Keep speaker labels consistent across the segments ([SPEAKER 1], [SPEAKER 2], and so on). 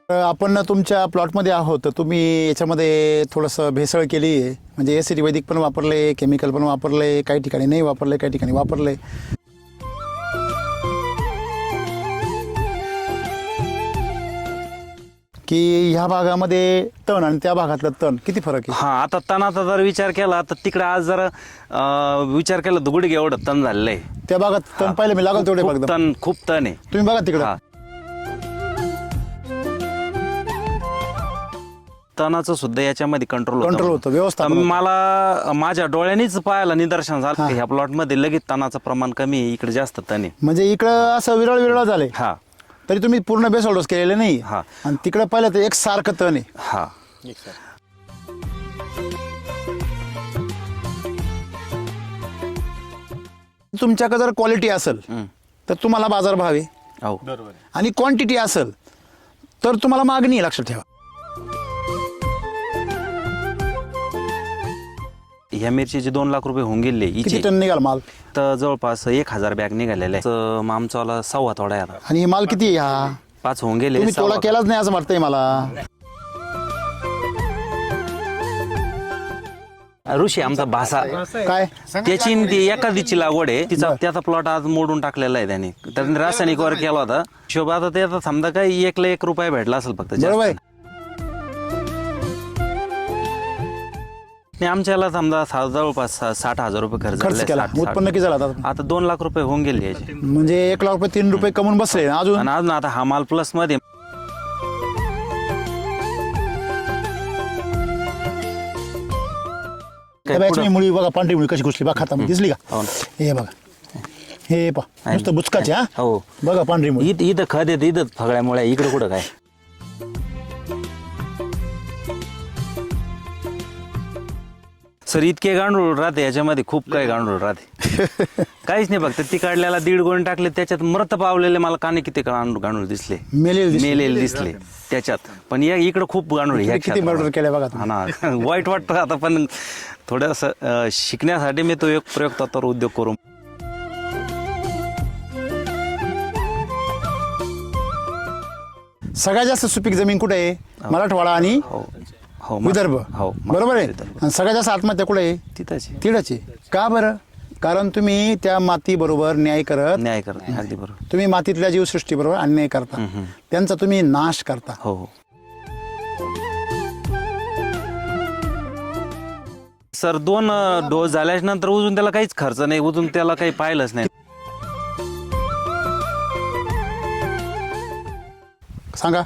[SPEAKER 1] आपण तुमच्या प्लॉटमध्ये आहोत तर तुम्ही याच्यामध्ये थोडंसं भेसळ केली आहे. म्हणजे एसिड वैदिक पण वापरले, केमिकल पण वापरले, काही ठिकाणी नाही वापरले, काही ठिकाणी वापरले. की ह्या भागामध्ये तण आणि त्या भागातलं तण किती फरक आहे?
[SPEAKER 2] हा, आता तणाचा जर विचार केला तर तिकडे आज जर विचार केला तर गुडघे एवढं तण झालेलं आहे.
[SPEAKER 1] त्या भागात तण पाहिलं मी लागल तेवढे बघा.
[SPEAKER 2] खूप तण आहे.
[SPEAKER 1] तुम्ही बघा तिकडे
[SPEAKER 2] तणाचं सुद्धा याच्यामध्ये कंट्रोल
[SPEAKER 1] होतं व्यवस्था.
[SPEAKER 2] मला माझ्या डोळ्यांनीच पाहायला निदर्शन झालं ह्या प्लॉट मध्ये लगेच तणाचं प्रमाण कमी आहे, इकडे जास्त तण आहे.
[SPEAKER 1] म्हणजे इकडं असं विरळ झालंय.
[SPEAKER 2] हा,
[SPEAKER 1] तरी तुम्ही पूर्ण बेसोल डोस केलेले नाही.
[SPEAKER 2] हा,
[SPEAKER 1] आणि तिकडे पाहिलं तर एक सारखं तण आहे.
[SPEAKER 2] हा.
[SPEAKER 1] तुमच्याकडे जर क्वालिटी असेल तर तुम्हाला बाजारभाव आहे.
[SPEAKER 2] हो,
[SPEAKER 1] आणि क्वांटिटी असेल तर तुम्हाला मागणी आहे, लक्षात ठेवा.
[SPEAKER 2] ह्या मिरचीचे 2 लाख रुपये होऊन गेले.
[SPEAKER 1] किती टन निघाल माल?
[SPEAKER 2] तर जवळपास 1000 बॅग निघालेल्या आहे. आमचावाला 1.25 तोडा आहे आता.
[SPEAKER 1] आणि हे माल किती आहे हा?
[SPEAKER 2] 5 होऊन गेले.
[SPEAKER 1] तुम्ही तोडा केलाच नाही असं वाटतंय मला.
[SPEAKER 2] ऋषी आमचा भासा
[SPEAKER 1] काय
[SPEAKER 2] त्याची ती एखादीची लागवड आहे, तिचा त्याचा प्लॉट आज मोडून टाकलेला आहे त्याने. त्याने रासायनिक वर केला होता. शोभा आता त्याचा समजा काही 1 ला 1 रुपया भेटला असेल फक्त.
[SPEAKER 1] बरोबर.
[SPEAKER 2] आमच्याला समजा जवळपास 60,000 रुपये
[SPEAKER 1] खर्च केला. उत्पन्न किती झाला आता?
[SPEAKER 2] आता 2 लाख रुपये होऊन गेले याचे.
[SPEAKER 1] म्हणजे 1 लाख रुपये 3 रुपये कमवून बसले अजून.
[SPEAKER 2] आणि अजून आता हा माल प्लस मध्ये.
[SPEAKER 1] मुळी बघा, पांढरी मुळी कशी घुसली बघा खातामध्ये, दिसली का? हे बघा, हे पहा नुसतं बुचकाचे. हा,
[SPEAKER 2] हो
[SPEAKER 1] बघा पांढरी मुळी.
[SPEAKER 2] इथं खत येत, इथं फगळ्यामुळे. इकडे कुठं काय? सर इतके गांडूळ राहते याच्यामध्ये, खूप काही गांडूळ राहते. काहीच नाही, फक्त ती काढल्याला 1.5 गोणी टाकले त्याच्यात मृत पावलेले मला काने किती गांडूळ दिसले, मेलेले दिसले त्याच्यात. पण या इकडे खूप गांडूळ.
[SPEAKER 1] किती मर्डर केले बघा.
[SPEAKER 2] हा ना, वाईट वाटतं आता. पण थोडंसं शिकण्यासाठी मी तो एक प्रयोग तत्पर उद्योग करू.
[SPEAKER 1] सगळ्यात जास्त सुपीक जमीन कुठे आहे? मराठवाडा आणि विदर्भ.
[SPEAKER 2] हो,
[SPEAKER 1] बरोबर आहे. आणि सगळ्यात जास्त आत्महत्या कुठे आहे? तिथंच आहे. का बरं? कारण तुम्ही त्या माती बरोबर न्याय करत.
[SPEAKER 2] अगदी बरोबर.
[SPEAKER 1] तुम्ही मातीतल्या जीवसृष्टी बरोबर अन्याय करता, त्यांचा तुम्ही नाश करता.
[SPEAKER 2] हो. सर 2 डोस झाल्याच्या नंतर अजून त्याला काहीच खर्च नाही, अजून त्याला काही पाहिलंच नाही.
[SPEAKER 1] सांगा.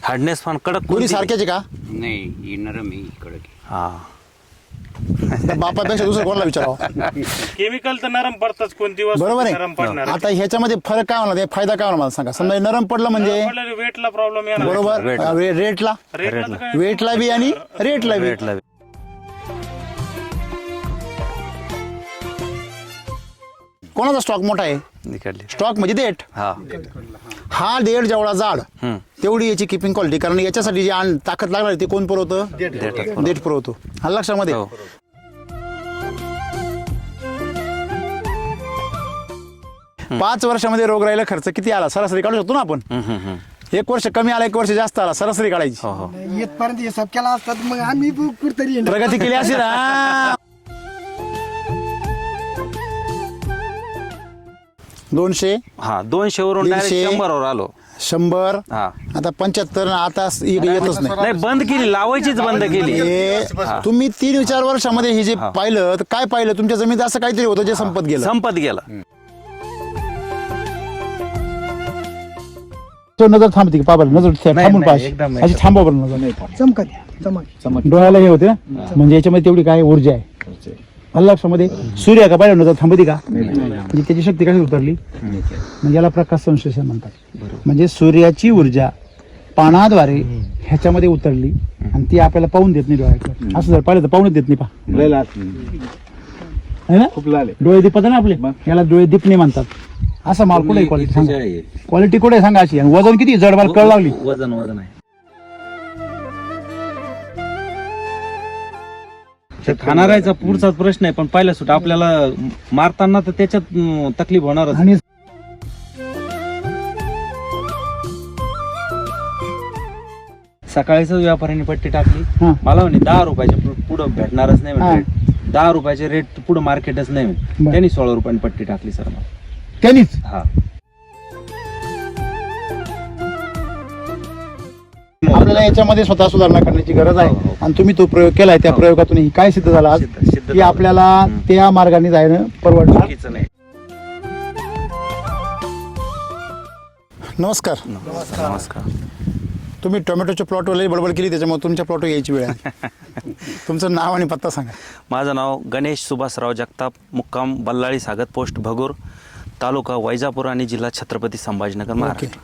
[SPEAKER 2] हार्डनेस पण कडक
[SPEAKER 1] दोन्ही सारख्याचे का?
[SPEAKER 3] नाही, नरम आहे कडक.
[SPEAKER 2] हा,
[SPEAKER 1] बापापेक्षा दुसरं कोणाला विचारावं?
[SPEAKER 4] केमिकल तर नरम पडतात, कोणती वस्तू
[SPEAKER 1] बरोबर
[SPEAKER 4] नरम पडणार.
[SPEAKER 1] आहे. आता ह्याच्यामध्ये फरक काय होणार? फायदा काय होणार मला सांगा. समजा नरम पडलं म्हणजे
[SPEAKER 4] वेटला प्रॉब्लेम येणार.
[SPEAKER 1] बरोबर. रेटला वेटला बी आणि रेटला बी. कोणाचा स्टॉक मोठा आहे? स्टॉक म्हणजे देठ. हा देठ जेवढा जाड तेवढी याची किपिंग क्वालिटी. कारण याच्यासाठी जी ताकद लागणार ते कोण पुरवतं? देठ पुरवतो. हा लक्षामध्ये. 5 वर्षामध्ये रोगराईला खर्च किती आला सरासरी काढू शकतो ना आपण. 1 वर्ष कमी आला, 1 वर्ष जास्त आला, सरासरी काढायची.
[SPEAKER 5] येतपर्यंत हिसाब केला असतात मग आम्ही कुठतरी
[SPEAKER 1] प्रगती केली असेल ना. 200.
[SPEAKER 2] हा, 200 वरून 100 वर आलो.
[SPEAKER 1] 100. आता 75. आता येतच नाही.
[SPEAKER 2] बंद केली, लावायचीच बंद केली.
[SPEAKER 1] तुम्ही 3-4 वर्षामध्ये हे जे पाहिलं तर काय पाहिलं? तुमच्या जमिनीत असं काहीतरी होतं जे संपत गेलं. तो नजर थांबते का? नजर थांबून पाहिजे. थांबा बरं नजर. डोळ्याला हे होते ना, म्हणजे याच्यामध्ये तेवढी काय ऊर्जा आहे लक्षामध्ये. सूर्य का पाहिलं नजर थांबती का? म्हणजे त्याची शक्ती कशी उतरली? म्हणजे याला प्रकाश संश्लेषण म्हणतात. म्हणजे सूर्याची ऊर्जा पानाद्वारे ह्याच्यामध्ये उतरली आणि ती आपल्याला पाहून देत नाही डोळ्याकडे. असं जर पाहिलं तर पाहून देत नाही. पहा डोळे दिपत ना आपले, याला डोळे दिपणे म्हणतात. असं माल कुठे क्वालिटी सांगा. क्वालिटी कुठे सांगा अशी. आणि वजन किती? जड माल कळ लागली.
[SPEAKER 2] वजन आहे. खाणारायचा पुढचाच प्रश्न आहे. पण पहिल्या सुट आपल्याला मारताना तर त्याच्यात तकलीफ होणार.
[SPEAKER 1] आणि
[SPEAKER 2] सकाळीच व्यापाऱ्यांनी पट्टी टाकली.
[SPEAKER 1] हा.
[SPEAKER 2] मला म्हणे 10 रुपयाच्या पुढं भेटणारच नाही
[SPEAKER 1] हा.
[SPEAKER 2] म्हणे रेट. 10 रुपयाचे रेट पुढं मार्केटच नाही म्हणे.
[SPEAKER 1] बरं.
[SPEAKER 2] त्यांनी 16 रुपयाने पट्टी टाकली सर मला.
[SPEAKER 1] त्यांनीच
[SPEAKER 2] हा.
[SPEAKER 1] आपल्याला याच्यामध्ये स्वतः सुधारणा करण्याची गरज आहे.
[SPEAKER 2] हो.
[SPEAKER 1] आणि तुम्ही तो प्रयोग केलाय, त्या
[SPEAKER 2] हो.
[SPEAKER 1] प्रयोगातून ही काय सिद्ध झाला आज?
[SPEAKER 2] सिद्ध
[SPEAKER 1] की
[SPEAKER 2] झालं.
[SPEAKER 1] आपल्याला त्या मार्गाने जाणं परवडणार.
[SPEAKER 2] चुकीचं नाही.
[SPEAKER 1] नमस्कार.
[SPEAKER 2] नमस्कार.
[SPEAKER 1] तुम्ही टोमॅटोच्या प्लॉटवर बडबड केली, त्याच्यामुळे तुमच्या प्लॉटवर यायची वेळ आहे. तुमचं नाव आणि पत्ता सांगा.
[SPEAKER 2] माझं नाव गणेश सुभाषराव जगताप, मुक्काम बल्लाळी सागत पोस्ट भगूर, तालुका वैजापूर आणि जिल्हा छत्रपती संभाजीनगर, महाराष्ट्र.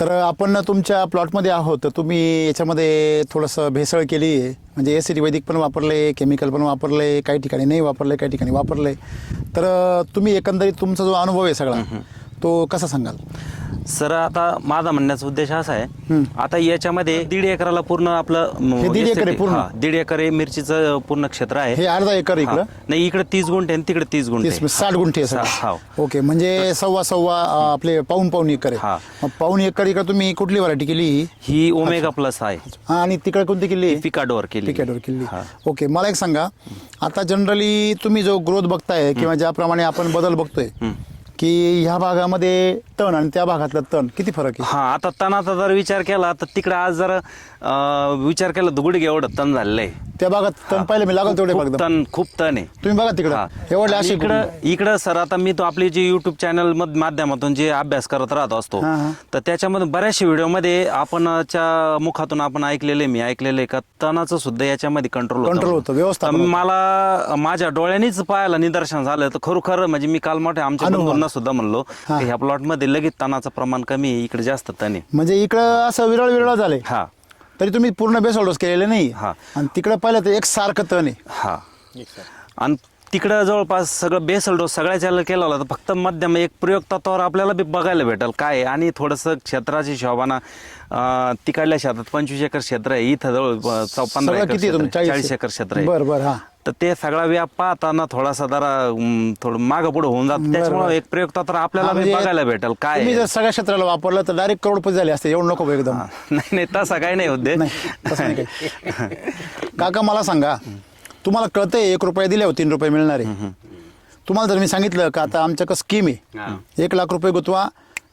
[SPEAKER 1] तर आपण तुमच्या प्लॉटमध्ये आहोत. तर तुम्ही याच्यामध्ये थोडंसं भेसळ केली आहे, म्हणजे एसिड वैदिक पण वापरले, केमिकल पण वापरले, काही ठिकाणी नाही वापरले, काही ठिकाणी वापरले. तर तुम्ही एकंदरीत तुमचा जो अनुभव आहे सगळा तो कसा सांगाल?
[SPEAKER 2] सर आता माझा म्हणण्याचा उद्देश असा आहे, आता याच्यामध्ये 1.5 एकराला पूर्ण आपलं
[SPEAKER 1] हे 1.5 एकर आहे पूर्ण?
[SPEAKER 2] 1.5 एकर हे मिरचीचं पूर्ण क्षेत्र आहे.
[SPEAKER 1] हे अर्धा एकर इकडं?
[SPEAKER 2] हा. नाही, इकडे 30 गुंठे आणि तिकडे 30 गुंठे.
[SPEAKER 1] 60 गुंठे आहे
[SPEAKER 2] हा.
[SPEAKER 1] सगळं. ओके, म्हणजे सव्वा आपले पाऊन एकर
[SPEAKER 2] हा.
[SPEAKER 1] आहे. मग पाऊन एकर इकडे तुम्ही कुठली व्हरायटी केली?
[SPEAKER 2] ही ओमेगा प्लस आहे.
[SPEAKER 1] हा, आणि तिकडे कोणती केली?
[SPEAKER 2] पिकाडोर केली.
[SPEAKER 1] पिकाडोर केली.
[SPEAKER 2] हा.
[SPEAKER 1] ओके, मला एक सांगा, आता जनरली तुम्ही जो ग्रोथ बघताय किंवा ज्याप्रमाणे आपण बदल बघतोय की ह्या भागामध्ये तण आणि त्या भागातलं तण किती फरक आहे?
[SPEAKER 2] हा, आता तणाचा जर विचार केला तर तिकडे आज जर विचार केला तर गुडघे एवढं तण झालेलं आहे.
[SPEAKER 1] त्या भागात तण पाहिलं मी लागल तेवढे बघ.
[SPEAKER 2] खूप तण आहे.
[SPEAKER 1] तुम्ही बघा तिकडं एवढे असे
[SPEAKER 2] इकडं सर आता मी तो आपली जी युट्यूब चॅनल माध्यमातून जे अभ्यास करत राहत असतो, तर त्याच्यामध्ये बऱ्याचशा व्हिडिओमध्ये आपणच्या मुखातून आपण मी ऐकलेले का तणाचं सुद्धा याच्यामध्ये कंट्रोल
[SPEAKER 1] होतं, व्यवस्था.
[SPEAKER 2] मला माझ्या डोळ्यांनीच पाहायला निदर्शन झालं. तर खरोखर म्हणजे मी काल मोठ्या आमच्या बंधूंना सुद्धा म्हणलो की ह्या प्लॉट मध्ये लगेच तणाचं प्रमाण कमी आहे, इकडे जास्त तण आहे.
[SPEAKER 1] म्हणजे इकडं असं विरळ झाले.
[SPEAKER 2] हा,
[SPEAKER 1] तरी तुम्ही पूर्ण बेसोल डोस केलेले नाही.
[SPEAKER 2] हा.
[SPEAKER 1] आणि तिकडे पाहिलं तर एक सारखं तण आहे.
[SPEAKER 2] हा, आणि तिकडं जवळपास सगळं बेसल डोस सगळ्याच्या केला होता. फक्त मध्यम एक प्रयोग तत्वावर आपल्याला बी बघायला भेटेल काय. आणि थोडंसं क्षेत्राची शोभाना तिकडल्या शेतात 25 एकर क्षेत्र आहे, इथं जवळ 15 एकर
[SPEAKER 1] किती?
[SPEAKER 2] 40 एकर क्षेत्र आहे.
[SPEAKER 1] बरं. हा,
[SPEAKER 2] तर ते सगळा व्याप पाहताना थोडासा जरा थोडं मागं पुढे होऊन जात. त्याच्यामुळे एक प्रयोग तत्व आपल्याला बी बघायला भेटेल काय.
[SPEAKER 1] तुम्ही जर सगळ्या क्षेत्राला वापरलं तर डायरेक्ट करोडपती झाले असते. एवढं नको एकदम.
[SPEAKER 2] नाही, तसा काही नाही होते.
[SPEAKER 1] तसं नाही काही. काका मला सांगा, तुम्हाला कळतंय 1 रुपया दिल्यावर 3 रुपये मिळणार आहे. तुम्हाला जर मी सांगितलं का आता आमच्याकडे स्कीम आहे, 1 लाख रुपये गुंतवा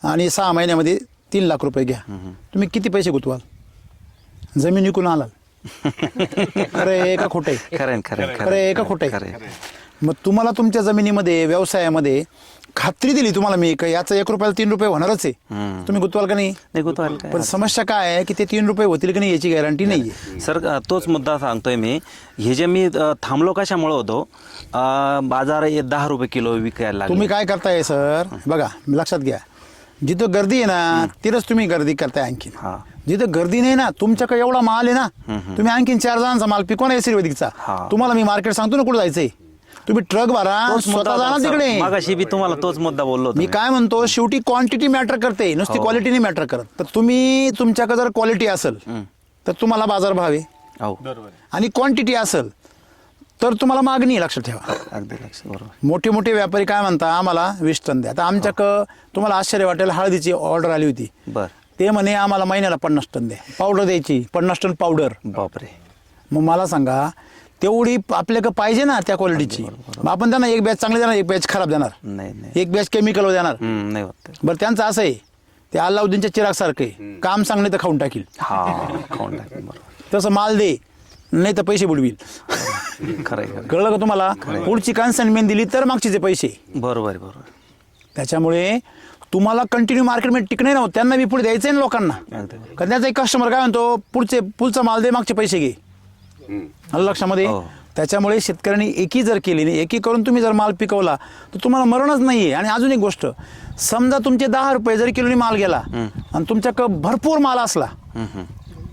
[SPEAKER 1] आणि 6 महिन्यामध्ये 3 लाख रुपये घ्या, तुम्ही किती पैसे गुंतवाल? जमीन विकून आलाल. खरं का खोटं आहे? खरं का खोटं आहे? मग तुम्हाला तुमच्या जमिनीमध्ये व्यवसायामध्ये खात्री दिली तुम्हाला मी का याचा 1 रुपयाला 3 रुपये होणारच आहे, तुम्ही गुंतवाल का नाही?
[SPEAKER 2] गुंतवाल.
[SPEAKER 1] पण समस्या काय आहे की ते 3 रुपये होतील की नाही याची गॅरंटी नाही.
[SPEAKER 2] सर तोच मुद्दा सांगतोय मी. हे जे मी थांबलो कशामुळे होतो, बाजार 10 रुपये किलो विकायला लागले.
[SPEAKER 1] तुम्ही काय करताय सर, बघा लक्षात घ्या, जिथं गर्दी आहे ना तिथंच तुम्ही गर्दी करताय. आणखी जिथं गर्दी नाही ना, तुमच्याकडे एवढा माल आहे ना, तुम्ही आणखीन 4 जणांचा माल पिकवा ना आयुर्वेदिकचा. तुम्हाला मी मार्केट सांगतो ना कुठं जायचंय, तुम्ही ट्रक भरा, स्वतः जाणार तिकडे.
[SPEAKER 2] मागाशी बी तुम्हाला तोच मुद्दा बोललो.
[SPEAKER 1] मी काय म्हणतो, शेवटी क्वांटिटी मॅटर करते, नुसती क्वालिटी नाही मॅटर करत. तर तुम्ही तुमच्याकडे जर क्वालिटी असेल तर तुम्हाला बाजार भाव आहे, आणि क्वांटिटी असेल तर तुम्हाला मागणी आहे. लक्षात ठेवा.
[SPEAKER 2] अगदी लक्षात. बरोबर.
[SPEAKER 1] मोठे मोठे व्यापारी काय म्हणतात, आम्हाला 20 टन द्या. आता आमच्याकडं तुम्हाला आश्चर्य वाटेल, हळदीची ऑर्डर आली होती.
[SPEAKER 2] बर.
[SPEAKER 1] ते म्हणे आम्हाला महिन्याला 50 टन द्या. पावडर द्यायची 50 टन पावडर.
[SPEAKER 2] बापरे.
[SPEAKER 1] मग मला सांगा, तेवढी आपल्याकडे पाहिजे ना त्या क्वालिटीची. मग आपण त्यांना एक बॅच चांगली देणार, एक बॅच खराब देणार, एक बॅच केमिकल देणार.
[SPEAKER 2] नाही होत.
[SPEAKER 1] बरं, त्यांचं असं आहे, ते अल्लाउद्दीनच्या चिराग सारखे, काम सांगणे तर खाऊन टाकील.
[SPEAKER 2] खाऊन टाकील.
[SPEAKER 1] तसं माल दे, नाही तर पैसे बुडवील.
[SPEAKER 2] खरं.
[SPEAKER 1] कळलं का तुम्हाला? पुढची कन्साइनमेंट दिली तर मागचीचे पैसे.
[SPEAKER 2] बरोबर.
[SPEAKER 1] त्याच्यामुळे तुम्हाला कंटिन्यू मार्केटमध्ये टिकणे ना, त्यांना बी पुढे द्यायचं आहे ना लोकांना. कारण त्याचा एक कस्टमर काय म्हणतो, पुढचा माल दे, मागचे पैसे घे. लक्षामध्ये. त्याच्यामुळे शेतकऱ्यांनी एकी जर केली नाही, एकी करून तुम्ही जर माल पिकवला तर तुम्हाला मरणच नाहीये. आणि अजून एक गोष्ट, समजा तुमचे 10 रुपये जरी किलोनी माल गेला आणि तुमच्याकडे भरपूर माल असला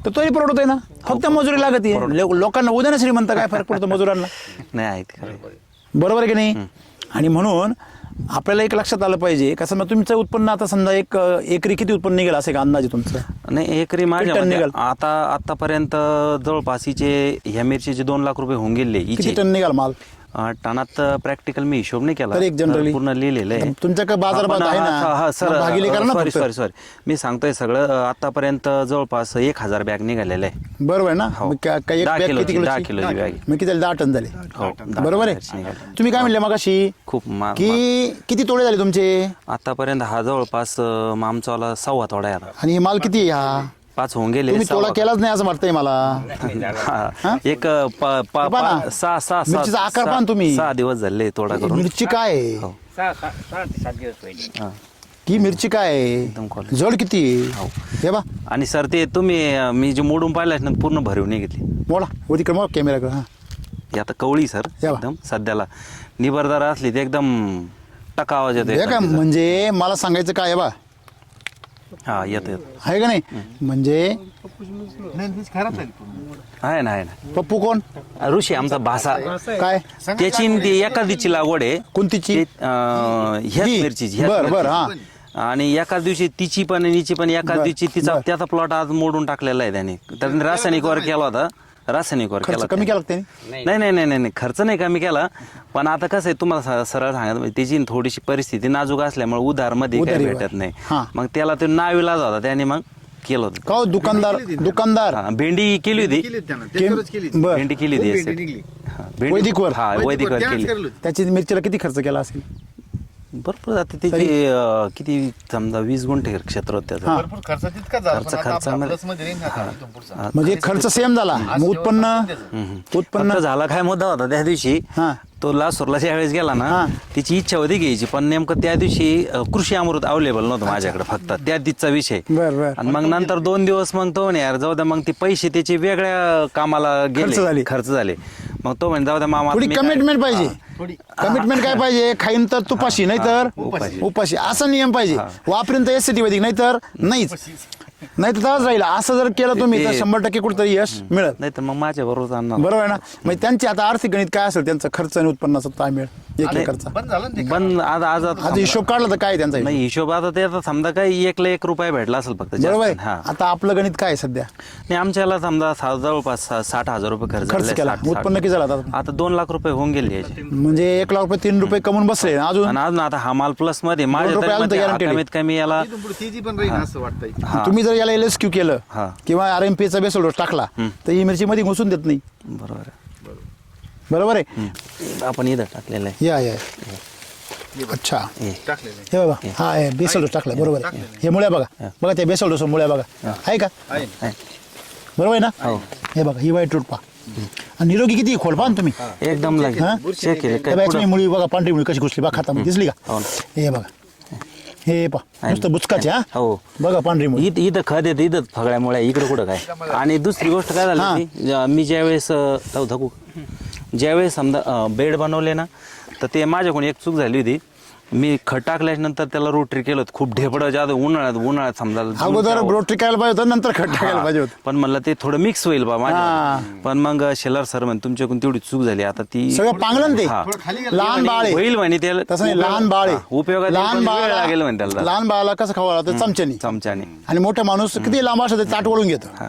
[SPEAKER 1] तर तोही परवडत आहे ना. फक्त मजुरी लागत आहे. लोकांना उद्या श्रीमंत काय फरक पडतो मजुरांना?
[SPEAKER 2] नाही.
[SPEAKER 1] बरोबर आहे की नाही? आणि म्हणून आपल्याला एक लक्षात आलं पाहिजे, कसं मग तुमचं उत्पन्न आता समजा एक एकरी किती उत्पन्न निघेल असे का अंदाजे तुमचं?
[SPEAKER 2] नाही, एकरी माझ्या आतापर्यंत जवळपास ह्या मिरचीचे 2 लाख रुपये होऊन गेले.
[SPEAKER 1] किती टन निघाल माल?
[SPEAKER 2] टनात प्रॅक्टिकल मी हिशोब नाही केला
[SPEAKER 1] तर एक generally-
[SPEAKER 2] पूर्ण लिहिलेलं आहे.
[SPEAKER 1] तुमच्याकडे बाजारभाव आहे ना,
[SPEAKER 2] सर
[SPEAKER 1] भागिले करा ना फक्त.
[SPEAKER 2] सॉरी मी सांगतोय सगळं आतापर्यंत जवळपास 1000 बॅग निघालेलं आहे.
[SPEAKER 1] बरोबर आहे ना?
[SPEAKER 2] हो.
[SPEAKER 1] मग काही एक
[SPEAKER 2] 10
[SPEAKER 1] बॅग
[SPEAKER 2] किलोची,
[SPEAKER 1] किती किलोची?
[SPEAKER 2] 10 किलोची बॅग.
[SPEAKER 1] मग किती झाले? 10 टन झाले.
[SPEAKER 2] हो, 10
[SPEAKER 1] बरोबर
[SPEAKER 2] बॅगची
[SPEAKER 1] आहे.
[SPEAKER 2] निघाली.
[SPEAKER 1] तुम्ही काय म्हणले मगाशी
[SPEAKER 2] खूप
[SPEAKER 1] की किती तोडे झाले तुमचे
[SPEAKER 2] आतापर्यंत हा जवळपास आमचावाला 1.25 तोडा आहे आता.
[SPEAKER 1] आणि हे माल किती आहे हा?
[SPEAKER 2] 5 होऊन गेले.
[SPEAKER 1] तुम्ही तोडा केलाच नाही असं वाटतंय मला.
[SPEAKER 2] हा. एक
[SPEAKER 1] बघा.
[SPEAKER 2] 6
[SPEAKER 1] मिरचीचा आकार पहा ना तुम्ही.
[SPEAKER 2] 6 दिवस झाले तोडा करून.
[SPEAKER 1] मिरची काय आहे?
[SPEAKER 2] हो.
[SPEAKER 3] 6-7 दिवस पहिले.
[SPEAKER 2] हा.
[SPEAKER 1] ही मिरची काय
[SPEAKER 2] एकदम
[SPEAKER 1] आहे?
[SPEAKER 2] quality.
[SPEAKER 1] जड किती
[SPEAKER 2] हो.
[SPEAKER 1] आहे? हे बा
[SPEAKER 2] आणि सर ते तुम्ही मी जे मोडून पाहिलं ना पूर्ण भरीव नाही घेतली.
[SPEAKER 1] मोडा वरती कर, मग कॅमेरा कर. हा
[SPEAKER 2] ही आता कवळी सर
[SPEAKER 1] या बा.
[SPEAKER 2] एकदम सध्याला निबरदार असली ते एकदम टका आवाज येतो
[SPEAKER 1] हे काय
[SPEAKER 2] एकदम तिचा.
[SPEAKER 1] म्हणजे मला सांगायचं काय आहे बा,
[SPEAKER 2] हा येतो
[SPEAKER 1] आहे का नाही? म्हणजे
[SPEAKER 2] आहे ना
[SPEAKER 1] पप्पू कोण?
[SPEAKER 2] ऋषी आमचा भासा
[SPEAKER 1] काय
[SPEAKER 2] त्याची न ती एखादीची लागवड आहे.
[SPEAKER 1] कोणतीची?
[SPEAKER 2] ह्याच
[SPEAKER 1] ही?
[SPEAKER 2] मिरचीची ह्याच
[SPEAKER 1] बरं, बरं,
[SPEAKER 2] मिरचीची. आणि एकाच दिवशी तिची पण आणि हिची पण एकाच
[SPEAKER 1] बरं,
[SPEAKER 2] दिवशी तिचा
[SPEAKER 1] बरं.
[SPEAKER 2] त्याचा प्लॉट आज मोडून टाकलेला आहे त्याने रासायनिक वर केला होता. रासायनिक वर
[SPEAKER 1] खर्च
[SPEAKER 2] केला
[SPEAKER 1] कमी
[SPEAKER 2] त्याने.
[SPEAKER 1] केला का त्याने?
[SPEAKER 2] नाही खर्च नाही कमी केला, पण आता कसं आहे तुम्हाला सरळ सांगत म्हणजे त्याची थोडीशी परिस्थिती नाजूक असल्यामुळे उधार मध्ये काही
[SPEAKER 1] उधारीवर.
[SPEAKER 2] भेटत नाही.
[SPEAKER 1] हा.
[SPEAKER 2] मग त्याला ते नाविलाज होता त्याने मग केलं होतं.
[SPEAKER 1] का हो, दुकानदार
[SPEAKER 2] हा, भेंडी केली होती.
[SPEAKER 1] बर
[SPEAKER 2] भेंडी केली होती. हा, भेंडी-
[SPEAKER 1] वैदिकवर?
[SPEAKER 2] हा वैदिकवर केली.
[SPEAKER 1] त्याची मिरचीला किती खर्च केला असेल?
[SPEAKER 2] भरपूर आता त्याची किती समजा 20 गुंठे क्षेत्र होतं त्याचं.
[SPEAKER 1] हा.
[SPEAKER 2] खर्चामध्ये हा.
[SPEAKER 1] म्हणजे खर्च सेम झाला, मग उत्पन्न
[SPEAKER 2] फक्त झाला काय मुद्दा होता त्या दिवशी
[SPEAKER 1] हा.
[SPEAKER 2] तो लासूरला ज्या वेळेस गेला ना
[SPEAKER 1] हा.
[SPEAKER 2] तिची इच्छा होती घ्यायची, पण नेमकं त्या दिवशी कृषी अमृत अवेलेबल नव्हतं माझ्याकडे, फक्त त्या दिवशीचा विषय.
[SPEAKER 1] बर बर.
[SPEAKER 2] आणि मग नंतर 2 दिवस मग तो म्हणे यार जाऊ द्या, मग ते पैसे त्याचे वेगळ्या कामाला गेले, खर्च झाले. मग तो म्हणे जाऊ द्या मामा
[SPEAKER 1] थोडी
[SPEAKER 2] मी काय-
[SPEAKER 1] कमिटमेंट पाहिजे. कमिटमेंट काय पाहिजे? खाईन तर तुपाशी, नाही तर उपाशी, असा नियम पाहिजे. वापरीन तर एसटी वैदिक, नाही तर नाहीच. नाही तर तसंच राहील. असं जर केलं तुम्ही तर 100% कुठेतरी यश मिळत.
[SPEAKER 2] नाही तर मग माझ्या बरोबर आणणार.
[SPEAKER 1] बरोबर आहे ना? म्हणजे त्यांची आता आर्थिक गणित काय असेल त्यांचं, खर्च आणि उत्पन्नाचा ताळमेळ एक एकरचा.
[SPEAKER 2] पण आज
[SPEAKER 1] आता हिशोब काढला तर काय त्यांचा हिशोब?
[SPEAKER 2] नाही हिशोब आता ते आता समजा काही 1 रुपया भेटला असेल फक्त जास्त.
[SPEAKER 1] बरोबर आहे.
[SPEAKER 2] हा.
[SPEAKER 1] आता आपलं गणित काय आहे सध्या?
[SPEAKER 2] नाही आमच्याला समजा जवळपास 60,000 रुपये
[SPEAKER 1] खर्च
[SPEAKER 2] झाले,
[SPEAKER 1] केला,
[SPEAKER 2] 60.
[SPEAKER 1] उत्पन्न किती झालं आता?
[SPEAKER 2] आता 2 लाख रुपये होऊन गेले याचे.
[SPEAKER 1] म्हणजे 1 लाख रुपये 3 रुपये कमवून बसले अजून.
[SPEAKER 2] आणि अजून आता हा माल प्लस मध्ये माझ्या
[SPEAKER 1] रुपये
[SPEAKER 2] तरी
[SPEAKER 1] अजून तर
[SPEAKER 2] मध्ये
[SPEAKER 1] guaranteed आहे.
[SPEAKER 2] कमीत कमी याला हा.
[SPEAKER 1] तुम्ही जर याला LSQ केलं
[SPEAKER 2] हा.
[SPEAKER 1] किंवा RMP चा बेसल डोस टाकला तर ही मिरची मध्ये घुसून देत नाही.
[SPEAKER 2] बरोबर आहे.
[SPEAKER 1] बरोबर आहे.
[SPEAKER 2] आपण इथं टाकलेलं आहे.
[SPEAKER 1] या अच्छा,
[SPEAKER 2] हे.
[SPEAKER 1] हे बघा, हा बेसल डोस टाकला, बरोबर आहे. हे मुळ्या बघा, बघा त्या बेसल डोस मुळ्या बघा, आहे का?
[SPEAKER 2] आहे.
[SPEAKER 1] बरोबर आहे ना?
[SPEAKER 2] हो.
[SPEAKER 1] हे बघा, ही वाईट रूट पहा. आणि निरोगी किती खोल पहा ना तुम्ही.
[SPEAKER 2] एकदम
[SPEAKER 1] हा?
[SPEAKER 2] लागेल चेक केलं
[SPEAKER 1] त्या
[SPEAKER 2] काय
[SPEAKER 1] बॅगची मुळी बघा, पांढरी मुळी कशी घुसली बघा खातामध्ये, दिसली का?
[SPEAKER 2] हो.
[SPEAKER 1] हे बघा, हे पहा नुसतं बुचकाचे. हा
[SPEAKER 2] हो.
[SPEAKER 1] बघा पांढरी मुळी.
[SPEAKER 2] इथं खत येतं, इथं फगळ्यामुळे इकडे कुठं काय. आणि दुसरी गोष्ट काय झाली मी ज्यावेळेस धकू ज्यावेळेस समजा बेड बनवले ना, तर ते माझ्याकडून एक चूक झाली होती. मी खत टाकल्याच्या नंतर त्याला रोटरी केलं होतं. खूप ढेपड जातं उन्हाळ्यात समजा
[SPEAKER 1] अगोदर रोटरी करायला पाहिजे होतं, नंतर खट टाकायला पाहिजे होतं.
[SPEAKER 2] पण म्हणलं ते थोडं मिक्स होईल बा
[SPEAKER 1] हा.
[SPEAKER 2] माझ्या. पण मग शेलार सर म्हणे तुमच्याकडून तेवढी चूक झाली, आता ती
[SPEAKER 1] सगळं पांगलं ना ते.
[SPEAKER 2] हा.
[SPEAKER 1] लहान बाळ आहे.
[SPEAKER 2] होईल म्हणे त्याला
[SPEAKER 1] तसं नाही, लहान बाळ आहे.
[SPEAKER 2] उपयोगात
[SPEAKER 1] लहान बाळाला
[SPEAKER 2] लागेल म्हणे त्याला
[SPEAKER 1] लहान बाळाला कसं खावं लागतं? चमच्यानी.
[SPEAKER 2] चमच्याने.
[SPEAKER 1] आणि मोठा माणूस किती लांब असतं ते ताट वळून घेतं.
[SPEAKER 2] हा.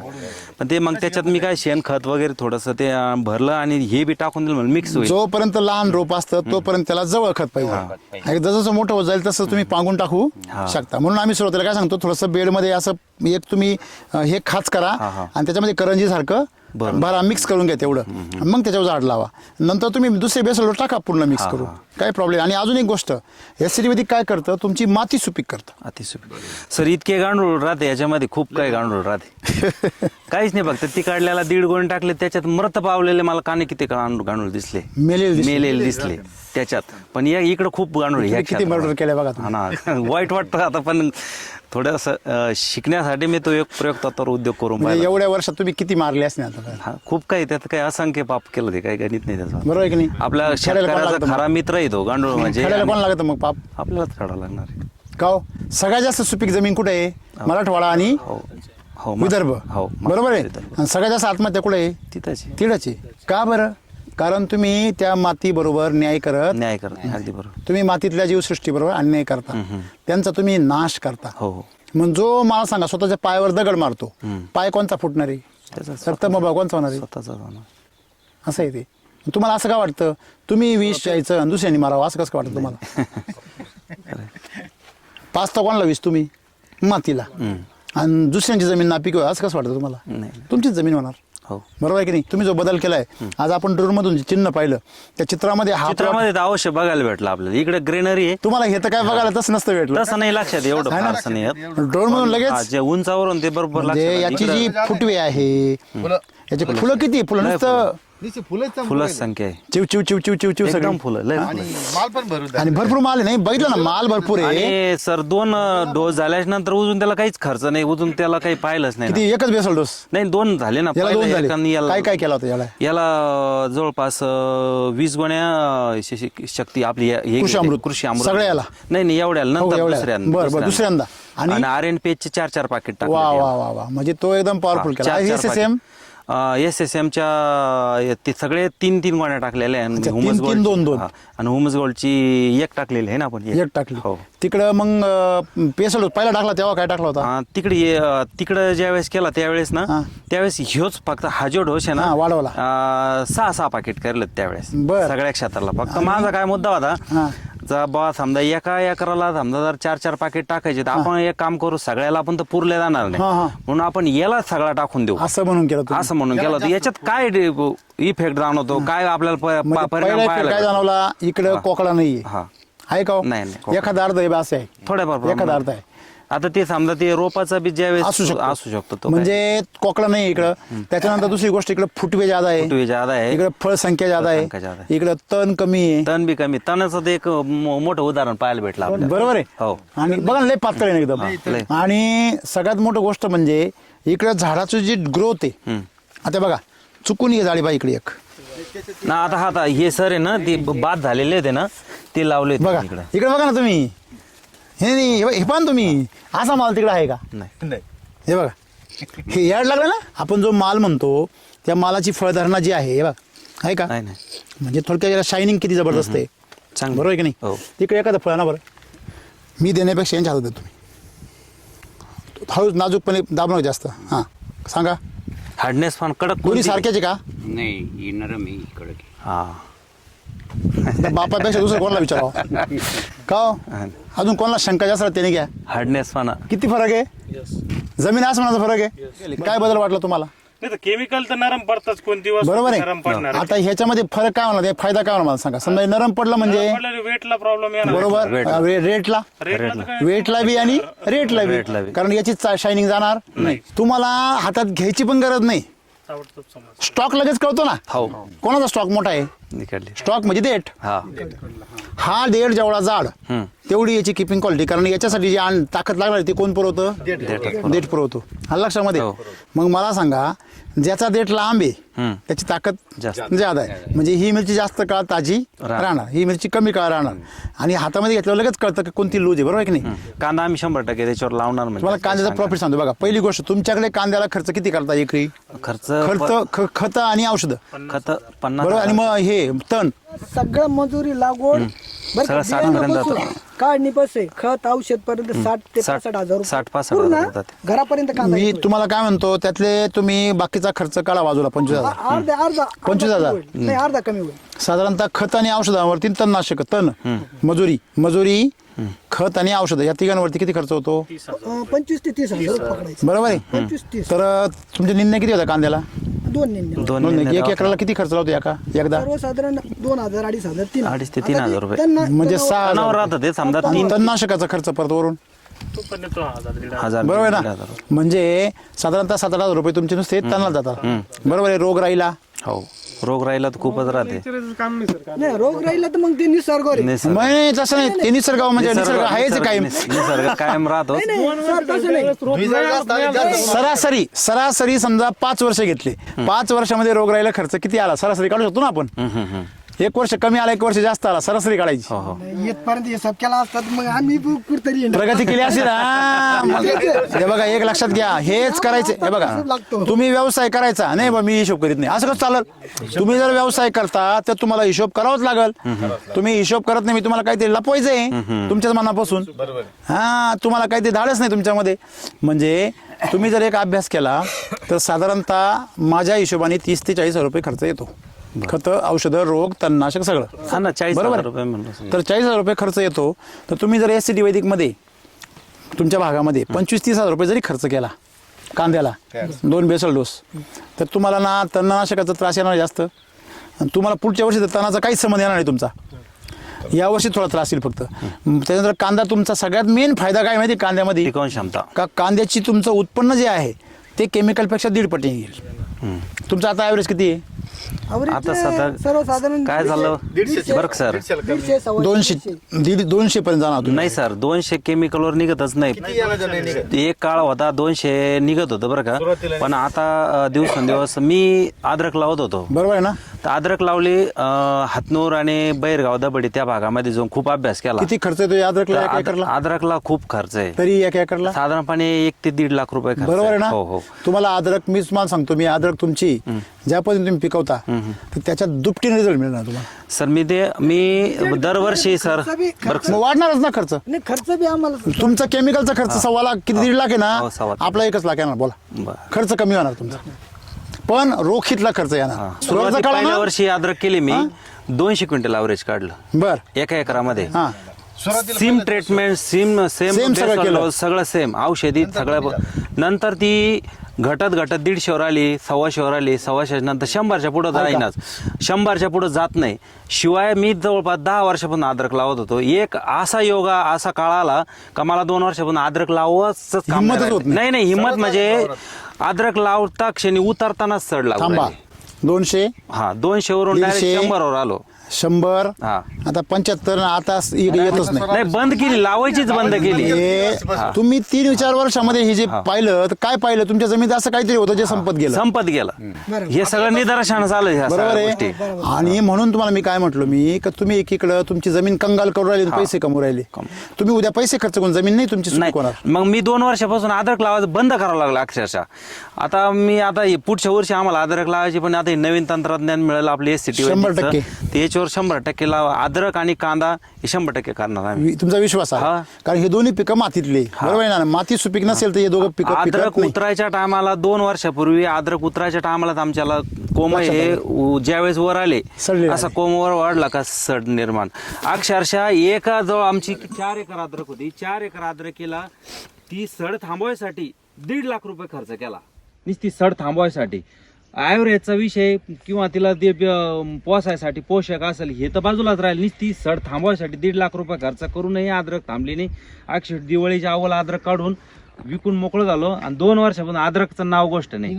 [SPEAKER 2] पण ते मग त्याच्यात मी काय शेण खत वगैरे थोडस ते भरलं आणि हे बी टाकून दिलं म्हणजे मिक्स होईल.
[SPEAKER 1] जोपर्यंत लहान रोप असतं तोपर्यंत त्याला जवळ खत पाहिजे. आणि जसं मोठं होत जाईल तसं तुम्ही पांगून टाकू शकता. म्हणून आम्ही सुरुवातीला काय सांगतो, थोडंसं बेडमध्ये असं एक तुम्ही हे खाच करा आणि त्याच्यामध्ये करंजी सारखं भरा, मिक्स करून घ्या तेवढं, मग त्याच्यावर झाड लावा. नंतर तुम्ही दुसरे बेसल टाका पूर्ण मिक्स करून, काय प्रॉब्लेम. आणि अजून एक गोष्ट, ऍसिडिटी काय करतं, तुमची माती सुपीक करतं.
[SPEAKER 2] अतिसुपीक. सर इतके गांडूळ राहते याच्यामध्ये, खूप काही गांडूळ राहते. काहीच नाही फक्त ती काढल्याला 1.5 गोणी टाकले त्याच्यात मृत पावलेले मला काने किती गांडूळ दिसले, मेलेले दिसले त्याच्यात. पण या इकडे खूप गांडूळ
[SPEAKER 1] किती मर्डर केलं बघा तुम्ही.
[SPEAKER 2] ना. वाईट वाटतं आता, पण थोडंसं शिकण्यासाठी मी तो एक प्रयोग तत्पर उद्योग करून
[SPEAKER 1] म्हणजे
[SPEAKER 2] पाहिला.
[SPEAKER 1] एवढ्या वर्षात तुम्ही किती मारले असते आता?
[SPEAKER 2] हा, खूप काही त्यात काही असंख्य पाप केलं, ते काही गणित नाही त्याचं.
[SPEAKER 1] बरोबर आहे की नाही?
[SPEAKER 2] आपल्या शेतकऱ्याचा खरा मित्र येतो गांडूळ म्हणजे.
[SPEAKER 1] खेळायला कोण लागतं मग पाप?
[SPEAKER 2] आपल्यालाच काढावं लागणार आहे.
[SPEAKER 1] का हो? सगळ्यात जास्त सुपीक जमीन कुठे आहे? मराठवाडा आणि
[SPEAKER 2] हो हो
[SPEAKER 1] विदर्भ.
[SPEAKER 2] हो
[SPEAKER 1] बरोबर आहे.
[SPEAKER 2] विदर्भ.
[SPEAKER 1] आणि सगळ्यात जास्त आत्महत्या कुठे आहे?
[SPEAKER 2] तिथंच
[SPEAKER 1] तिळाची. का बरं? कारण तुम्ही त्या माती बरोबर न्याय करत,
[SPEAKER 2] न्याय करत नाही. अगदी बरोबर.
[SPEAKER 1] तुम्ही मातीतल्या जीवसृष्टी बरोबर अन्याय करता, त्यांचा तुम्ही नाश करता.
[SPEAKER 2] हो हो.
[SPEAKER 1] मग जो मला सांगा स्वतःच्या पायावर दगड मारतो, पाय कोणचा फुटणार आहे?
[SPEAKER 2] त्याचा
[SPEAKER 1] तर तमबा कोणचा होणार आहे?
[SPEAKER 2] स्वतःचा होणार.
[SPEAKER 1] असं आहे ते. तुम्हाला असं का वाटतं तुम्ही विष यायचं आणि दुसऱ्यांनी मारावं असं कसं काय वाटतं तुम्हाला? पाचता कोणाला विष तुम्ही मातीला आणि दुसऱ्यांची जमीन नापीक होईल असं कसं वाटतं तुम्हाला?
[SPEAKER 2] नाही.
[SPEAKER 1] तुमचीच जमीन होणार.
[SPEAKER 2] हो.
[SPEAKER 1] बरोबर आहे की नाही? तुम्ही जो बदल केलाय आज आपण ड्रोन मधून जे चिन्ह पाहिलं त्या चित्रामध्ये हा
[SPEAKER 2] चित्रामध्ये तर अवश्य बघायला भेटलं आपल्याला. इकडे ग्रेनरी आहे,
[SPEAKER 1] तुम्हाला हे तर काय बघायला तसं नसतं भेटलं.
[SPEAKER 2] तसं नाही लक्षात एवढं फारसं नाही येत.
[SPEAKER 1] ड्रोन मधून
[SPEAKER 2] हा,
[SPEAKER 1] लगेच
[SPEAKER 2] जे उंचावरून ते बरोबर
[SPEAKER 1] म्हणजे
[SPEAKER 2] लक्षात
[SPEAKER 1] याची
[SPEAKER 2] आलं.
[SPEAKER 1] जी फुटवे आहे याची फुलं किती फुलं नुसतं
[SPEAKER 2] फुलंच संख्या आहे
[SPEAKER 1] चिव चिव चिव चिव चिव चिव सगळी
[SPEAKER 2] एकदम फुलं लय फुलं.
[SPEAKER 1] आणि भरपूर माल आहे. नाही बघितलं ना माल भरपूर आहे.
[SPEAKER 2] आणि सर 2 डोस झाल्याच्या नंतर उजून त्याला काहीच खर्च नाही, उजून त्याला काही पाहिलंच नाही ना.
[SPEAKER 1] किती एकच बेसल डोस
[SPEAKER 2] नाही 2 झाले ना.
[SPEAKER 1] याला 2
[SPEAKER 2] पहिलं
[SPEAKER 1] झाले.
[SPEAKER 2] एक आणि
[SPEAKER 1] काय काय केला होता याला?
[SPEAKER 2] याला जवळपास 20 गोण्या शक्ती आपली हे
[SPEAKER 1] कृषी
[SPEAKER 2] घेते.
[SPEAKER 1] अमृत.
[SPEAKER 2] कृषी अमृत
[SPEAKER 1] सगळ्या याला?
[SPEAKER 2] नाही एवढ्याला
[SPEAKER 1] हो,
[SPEAKER 2] नंतर
[SPEAKER 1] एवढ्या. बरं दुसऱ्यांदा
[SPEAKER 2] आणि RNPH चे 4 पाकिट टाकले
[SPEAKER 1] वा वा वा वा म्हणजे तो एकदम पॉवरफुल केला. SSM
[SPEAKER 2] SSM च्या ते सगळे 3 गोण्या टाकलेल्या आहे.
[SPEAKER 1] अच्छा,
[SPEAKER 2] ह्युमस
[SPEAKER 1] 3 2 2
[SPEAKER 2] आणि ह्युमस गोल्डची 1 टाकलेली आहे ना आपण.
[SPEAKER 1] एक टाकली.
[SPEAKER 2] हो.
[SPEAKER 1] तिकडं मग पेसल पहिला टाकला तेव्हा काय टाकला होता?
[SPEAKER 2] तिकडे ज्यावेळेस केला त्यावेळेस ना
[SPEAKER 1] हा.
[SPEAKER 2] त्यावेळेस ह्योच फक्त हा जो डोस आहे
[SPEAKER 1] हा, वाढवला.
[SPEAKER 2] ना 6 पाकिट करले त्यावेळेस
[SPEAKER 1] बर.
[SPEAKER 2] सगळ्या क्षेत्राला. फक्त माझा काय मुद्दा होता
[SPEAKER 1] हा.
[SPEAKER 2] बा समजा एका एकराला समजा जर 4 पाकिट टाकायचे तर आपण एक काम करू सगळ्याला आपण तर पुरले जाणार नाही
[SPEAKER 1] हा, हा.
[SPEAKER 2] म्हणून आपण याला सगळा टाकून देऊ
[SPEAKER 1] असं म्हणून केलं तुम्ही.
[SPEAKER 2] असं म्हणून केलं होतं. याच्यात काय इफेक्ट जाणवतो काय आपल्याला
[SPEAKER 1] म्हणजे
[SPEAKER 2] परिणाम
[SPEAKER 1] पहिला
[SPEAKER 2] पाहायला
[SPEAKER 1] काय
[SPEAKER 2] भेटतो?
[SPEAKER 1] जाणवला इकडं कोकडा नाहीये
[SPEAKER 2] हा
[SPEAKER 1] आहे का हो?
[SPEAKER 2] नाही, नाही, कोकडा.
[SPEAKER 1] एखादा अर्ध आहे बा असं आहे
[SPEAKER 2] थोड्याफार
[SPEAKER 1] एखादा
[SPEAKER 2] प्रमाणात.
[SPEAKER 1] अर्ध आहे
[SPEAKER 2] आता ते समजा ते रोपाचा बी ज्यावेळेस
[SPEAKER 1] असू
[SPEAKER 2] असू शकतो तो
[SPEAKER 1] म्हणजे कोकडा नाही इकडं. त्याच्यानंतर दुसरी गोष्ट इकडे फुटवे ज्यादा आहे,
[SPEAKER 2] फुटवे ज्यादा आहे.
[SPEAKER 1] इकडे फळ संख्या ज्यादा
[SPEAKER 2] फळसंख्या ज्यादा
[SPEAKER 1] आहे, इकडे तण कमी आहे.
[SPEAKER 2] तण बी कमी. तणाचं ते एक मोठं उदाहरण पाहायला भेटलं आपल्याला.
[SPEAKER 1] बरोबर आहे.
[SPEAKER 2] हो.
[SPEAKER 1] आणि बघा ना लय पातळ आहे ना
[SPEAKER 2] लय.
[SPEAKER 1] एकदम. आणि सगळ्यात मोठी गोष्ट म्हणजे इकडे झाडाची जी ग्रोथ आहे आता बघा चुकून ये झाडी बा इकडे एक
[SPEAKER 2] ना आता हे सर आहे ना ते बाद झालेले होते ना ते लावले
[SPEAKER 1] बघा
[SPEAKER 2] इकडे.
[SPEAKER 1] इकडे बघा ना तुम्ही हे नाही हे पाहा ना तुम्ही असा माल तिकडे आहे का?
[SPEAKER 2] नाही
[SPEAKER 1] हे बघा हे याड लागलं ना. आपण जो माल म्हणतो त्या मालाची फळधारणा जी आहे हे बघा आहे का?
[SPEAKER 2] नाही
[SPEAKER 1] म्हणजे थोडक्यात याला शायनिंग किती जबरदस्त आहे.
[SPEAKER 2] चांगलं.
[SPEAKER 1] बरोबर आहे की नाही?
[SPEAKER 2] हो.
[SPEAKER 1] तिकडे एखादं फळ ना बरं मी देण्यापेक्षा यांच्या हातात देतो तुम्ही. हळू नाजूकपणे दाबणार जास्त. हां सांगा
[SPEAKER 2] हार्डनेस पण कडक
[SPEAKER 1] दोन्ही
[SPEAKER 2] कोणती?
[SPEAKER 1] सारख्याचे का?
[SPEAKER 3] नाही ही नरम आहे कडक आहे.
[SPEAKER 2] हा
[SPEAKER 1] बापापेक्षा दुसरं कोणाला विचारावं का हो? अजून कोणाला शंका जास्त त्याने घ्या.
[SPEAKER 2] हार्डनेस पण
[SPEAKER 1] किती फरक आहे? जमीन आसमानाचा फरक आहे. काय बदल वाटला तुम्हाला?
[SPEAKER 4] नाही तर केमिकल तर नरम पडतात कोणती वस्तू
[SPEAKER 1] बरोबर
[SPEAKER 4] नरम पडणार
[SPEAKER 1] आहे. आता ह्याच्यामध्ये फरक काय होणार? फायदा काय होणार मला सांगा. समजा नरम पडलं म्हणजे
[SPEAKER 4] वेटला प्रॉब्लेम येणार.
[SPEAKER 1] बरोबर रेटला
[SPEAKER 4] रेटला तर काय
[SPEAKER 1] वेटला बी आणि रेटला
[SPEAKER 2] रेटला
[SPEAKER 1] बी
[SPEAKER 2] बी.
[SPEAKER 1] कारण याची शायनिंग जाणार नाही. तुम्हाला हातात घ्यायची पण गरज नाही.
[SPEAKER 4] ताबडतोब समज.
[SPEAKER 1] स्टॉक लगेच कळतो ना
[SPEAKER 2] हो
[SPEAKER 1] कोणाचा स्टॉक मोठा आहे.
[SPEAKER 2] निकडली.
[SPEAKER 1] स्टॉक म्हणजे देठ.
[SPEAKER 2] हा
[SPEAKER 1] हा देठ जेवढा जाड तेवढी याची किपिंग क्वालिटी. कारण याच्यासाठी जी ताकद लागणार ती कोण पुरवतं? देठ पुरवतो. हा लक्षामध्ये.
[SPEAKER 2] हो.
[SPEAKER 1] मग मला सांगा ज्याचा देठ लांब आहे त्याची ताकद
[SPEAKER 2] जास्त.
[SPEAKER 1] ज्यादा आहे. म्हणजे ही मिरची जास्त काळ ताजी राहणार, ही मिरची कमी काळ राहणार. आणि हातामध्ये घेतल्यावर लगेच कळतं की कोणती लूज आहे. बरोबर आहे की नाही?
[SPEAKER 2] कांदा आम्ही 100% त्याच्यावर लावणार म्हणजे
[SPEAKER 1] तुम्हाला कांद्याचा प्रॉफिट सांगतो बघा. पहिली गोष्ट तुमच्याकडे कांद्याला खर्च किती करता एकरी? खत आणि औषधं
[SPEAKER 2] खत 50
[SPEAKER 1] बरोबर. आणि मग हे तण
[SPEAKER 5] सगळं मजुरी लागवड बरं का,
[SPEAKER 2] सगळं 60 पर्यंत
[SPEAKER 5] बियाण्यापासून
[SPEAKER 2] जातं.
[SPEAKER 5] काढणीपासून खत औषध पर्यंत 60 ते 65 हजार रुपये.
[SPEAKER 2] 60-65
[SPEAKER 5] पूर्ण
[SPEAKER 2] हजार जाते.
[SPEAKER 5] घरापर्यंत कांदा
[SPEAKER 1] मी
[SPEAKER 5] येतोय.
[SPEAKER 1] तुम्हाला काय म्हणतो त्यातले तुम्ही बाकीचा खर्च काढा बाजूला 25,000.
[SPEAKER 5] अर्धा
[SPEAKER 1] 25,000.
[SPEAKER 5] कमी होईल. नाही अर्धा कमी होईल.
[SPEAKER 1] साधारणतः खत आणि औषधांवरती तणनाशक तण मजुरी खत आणि औषध या तिघांवरती किती खर्च होतो?
[SPEAKER 5] 25 ते 30 हजार रुपये पकडायचे.
[SPEAKER 1] बरोबर आहे.
[SPEAKER 5] 25-30
[SPEAKER 1] तर तुमचे निर्णय किती होता कांद्याला?
[SPEAKER 5] 2 निम्मे
[SPEAKER 2] दोन
[SPEAKER 1] एक एकराला किती खर्च लावतो एकदा?
[SPEAKER 5] सर्वसाधारण 2,000 2,500 3,000
[SPEAKER 2] 2,500 ते 3,000 रुपये.
[SPEAKER 1] म्हणजे 6,000.
[SPEAKER 2] तणावर राहतं ते समजा 3
[SPEAKER 1] तणनाशकाचा खर्च परत वरून
[SPEAKER 4] तो पण येतो 1,000-1,500.
[SPEAKER 2] हजार
[SPEAKER 1] बरोबर आहे
[SPEAKER 2] 1,000.
[SPEAKER 1] ना? म्हणजे साधारणतः 7,000 रुपये तुमचे नुसते तणाला जातात. बरोबर आहे. रोग राहिला
[SPEAKER 2] हो रोग राहिला तर खूपच राहते.
[SPEAKER 5] नाही रोग राहिला तर मग ते निसर्गावर आहे.
[SPEAKER 2] निसर्ग
[SPEAKER 1] नाही तसं नाही. ते निसर्ग म्हणजे निसर्ग आहेच काय
[SPEAKER 2] निसर्ग कायम राहतो.
[SPEAKER 5] नाही, सर, तसं नाही.
[SPEAKER 1] सरासरी समजा 5 वर्ष घेतले. 5 वर्षामध्ये रोग राहिला खर्च किती आला सरासरी काढू शकतो ना आपण. 1 वर्ष कमी आला 1 वर्ष जास्त आला सरासरी काढायची.
[SPEAKER 5] येतपर्यंत हिसाब केला असतात मग आम्ही कुठतरी येणार.
[SPEAKER 1] प्रगती केली असेल ना. मग हे बघा एक लक्षात घ्या हेच करायचे. हे बघा तुम्ही व्यवसाय करायचा नाही बा मी हिशोब करीत नाही असं कसं चालेल? तुम्ही जर व्यवसाय करता तर तुम्हाला हिशोब करावाच लागल. तुम्ही हिशोब करत नाही मी तुम्हाला काहीतरी लपवायचंय तुमच्याच मनापासून. हा तुम्हाला काहीतरी धाडच नाही तुमच्यामध्ये. म्हणजे तुम्ही जर एक अभ्यास केला तर साधारणतः माझ्या हिशोबाने 30 ते 40 हजार रुपये खर्च येतो. खतं औषधं रोग तणनाशक सगळं.
[SPEAKER 2] हा ना, 40,000
[SPEAKER 1] बरोबर.
[SPEAKER 2] रुपये म्हणलं.
[SPEAKER 1] तर 40,000 रुपये खर्च येतो. तर तुम्ही जर SCT वैदिकमध्ये तुमच्या भागामध्ये 25-30,000 रुपये जरी खर्च केला कांद्याला 2 बेसल डोस, तर तुम्हाला ना तणनाशकाचा त्रास येणार जास्त, आणि तुम्हाला पुढच्या वर्षी तर तणाचा काहीच संबंध येणार नाही तुमचा. या वर्षी थोडा त्रास येईल फक्त. त्याच्यानंतर कांदा तुमचा सगळ्यात मेन फायदा काय माहिती कांद्यामध्ये,
[SPEAKER 2] टिकाऊ क्षमता.
[SPEAKER 1] का कांद्याची तुमचं उत्पन्न जे आहे ते केमिकलपेक्षा 1.5 पटीने येईल. तुमचं आता ॲव्हरेज किती आहे?
[SPEAKER 2] आता सध्या
[SPEAKER 5] सर्वसाधारण
[SPEAKER 2] काय झालं बरं का सर,
[SPEAKER 1] 200 पर्यंत जाणार तुम्ही.
[SPEAKER 2] नाही सर 200 केमिकलवर निघतच नाही. एक काळ होता 200 निघत होतं बरं का, पण आता दिवसेंदिवस मी अद्रक लावत होतो.
[SPEAKER 1] बरोबर आहे ना.
[SPEAKER 2] तर अद्रक लावली हातनूर आणि बैरगाव दबडी त्या भागामध्ये जाऊन खूप अभ्यास केला.
[SPEAKER 1] किती खर्च येतो या अद्रकला
[SPEAKER 2] तर
[SPEAKER 1] एका एकरला?
[SPEAKER 2] अद्रकला खूप खर्च आहे,
[SPEAKER 1] तरी एका एकरला
[SPEAKER 2] साधारणपणे 1 ते 1.5 लाख रुपये खर्च
[SPEAKER 1] बरोबर आहे ना.
[SPEAKER 2] हो हो.
[SPEAKER 1] तुम्हाला अद्रक मी तुम्हाला सांगतो, मी अद्रक तुमची ज्या पद्धतीने तुम्ही पिकवता तर त्याच्यात दुपटीने रिझल्ट मिळणार तुम्हाला.
[SPEAKER 2] सर मी दरवर्षी सर बरं
[SPEAKER 1] मग वाढणारच ना खर्च.
[SPEAKER 5] नाही खर्च बी आम्हाला
[SPEAKER 1] तुमचा केमिकलचा खर्च 1.25 लाख किती 1.5 लाख आहे ना,
[SPEAKER 2] हो, 1.25 लाख.
[SPEAKER 1] आपला 1 लाख येणार. बोला
[SPEAKER 2] बरं.
[SPEAKER 1] खर्च कमी होणार तुमचा, पण रोखीतला खर्च येणार. सुरुवातीचा काळ
[SPEAKER 2] पहिल्या
[SPEAKER 1] ना.
[SPEAKER 2] वर्षी अद्रक केली मी 200 क्विंटल ॲव्हरेज काढलं
[SPEAKER 1] बर
[SPEAKER 2] एका एकरामध्ये.
[SPEAKER 1] हा
[SPEAKER 2] सिम ट्रीटमेंट सेम
[SPEAKER 1] Same सगळं केलं.
[SPEAKER 2] सगळं सेम औषधी सगळं. नंतर ती घटत 150वर आली, 125वर आली, 125 नंतर 100च्या पुढं जाईनच, 100च्या पुढं जात नाही. शिवाय मी जवळपास 10 वर्षापासून अद्रक लावत होतो. एक असा योगा असा काळ आला का मला 2 वर्षापासून अद्रक लावायच काम
[SPEAKER 1] हिंमतच होत नाही.
[SPEAKER 2] नाही हिंमत म्हणजे अद्रक लावता क्षणी उतरतानाच चढ
[SPEAKER 1] थांबा.
[SPEAKER 2] लागला.
[SPEAKER 1] 200
[SPEAKER 2] हा 200 वरून डायरेक्ट
[SPEAKER 1] 100
[SPEAKER 2] 100वर आलो.
[SPEAKER 1] 100
[SPEAKER 2] हा.
[SPEAKER 1] आता 75 आता येतच नाही.
[SPEAKER 2] नाही बंद केली, लावायचीच बंद केली.
[SPEAKER 1] हे तुम्ही 3-4 वर्षामध्ये हे जे पाहिलं तर काय पाहिलं, तुमच्या जमिनीत असं काहीतरी होतं जे संपत गेलं.
[SPEAKER 2] संपत गेलं. हे सगळं निदर्शनास आलं ह्या
[SPEAKER 1] बरोबर
[SPEAKER 2] सगळ्या
[SPEAKER 1] आहे.
[SPEAKER 2] गोष्टी.
[SPEAKER 1] आणि म्हणून तुम्हाला मी काय म्हटलं मी, का तुम्ही एकीकडं तुमची जमीन कंगाल करून राहिली, पैसे कमवू राहिले. तुम्ही उद्या पैसे खर्च करून जमीन नाही तुमची सुपीक होणार.
[SPEAKER 2] नाही मग मी 2 वर्षापासून अद्रक लावायचं बंद करावं लागलं अक्षरशः. आता हे पुढच्या वर्षी आम्हाला अद्रक लावायची, पण आता हे नवीन तंत्रज्ञान मिळालं आपले SCT
[SPEAKER 1] 100%.
[SPEAKER 2] ते याच्यावर 100% अद्रक आणि कांदा हे 100% करणार आम्ही.
[SPEAKER 1] तुमचा विश्वास आहे,
[SPEAKER 2] हा.
[SPEAKER 1] कारण हे दोन्ही पिकं मातीतले. बरोबर आहे ना. माती सुपीक नसेल तर हे दोघं पिकं
[SPEAKER 2] अद्रक
[SPEAKER 1] पिकत नाही.
[SPEAKER 2] उतरायच्या टायमाला 2 वर्षापूर्वी अद्रक उतरायच्या टायमाला आमच्याला कोंब हे ज्यावेळेस वर आले
[SPEAKER 1] सडलेले
[SPEAKER 2] असा कोंबवर वाढला का सड निर्माण. अक्षरशः एका जवळ आमची 4 एकर अद्रक होती. 4 एकर अद्रकीला ती सड थांबवायसाठी 1.5 लाख रुपये खर्च केला. नुसती सड थांबवायसाठी. ॲव्हरेजचा विषय किंवा तिला ते पोसायसाठी पोषक असेल हे तर बाजूलाच राहील. नुसती सड थांबवायसाठी 1.5 लाख रुपये खर्च करूनही अद्रक थांबली नाही. अक्षर दिवाळीच्या अव्वल अद्रक काढून विकून मोकळं झालो, आणि 2 वर्षापासून अद्रकचं नाव गोष्ट नाही.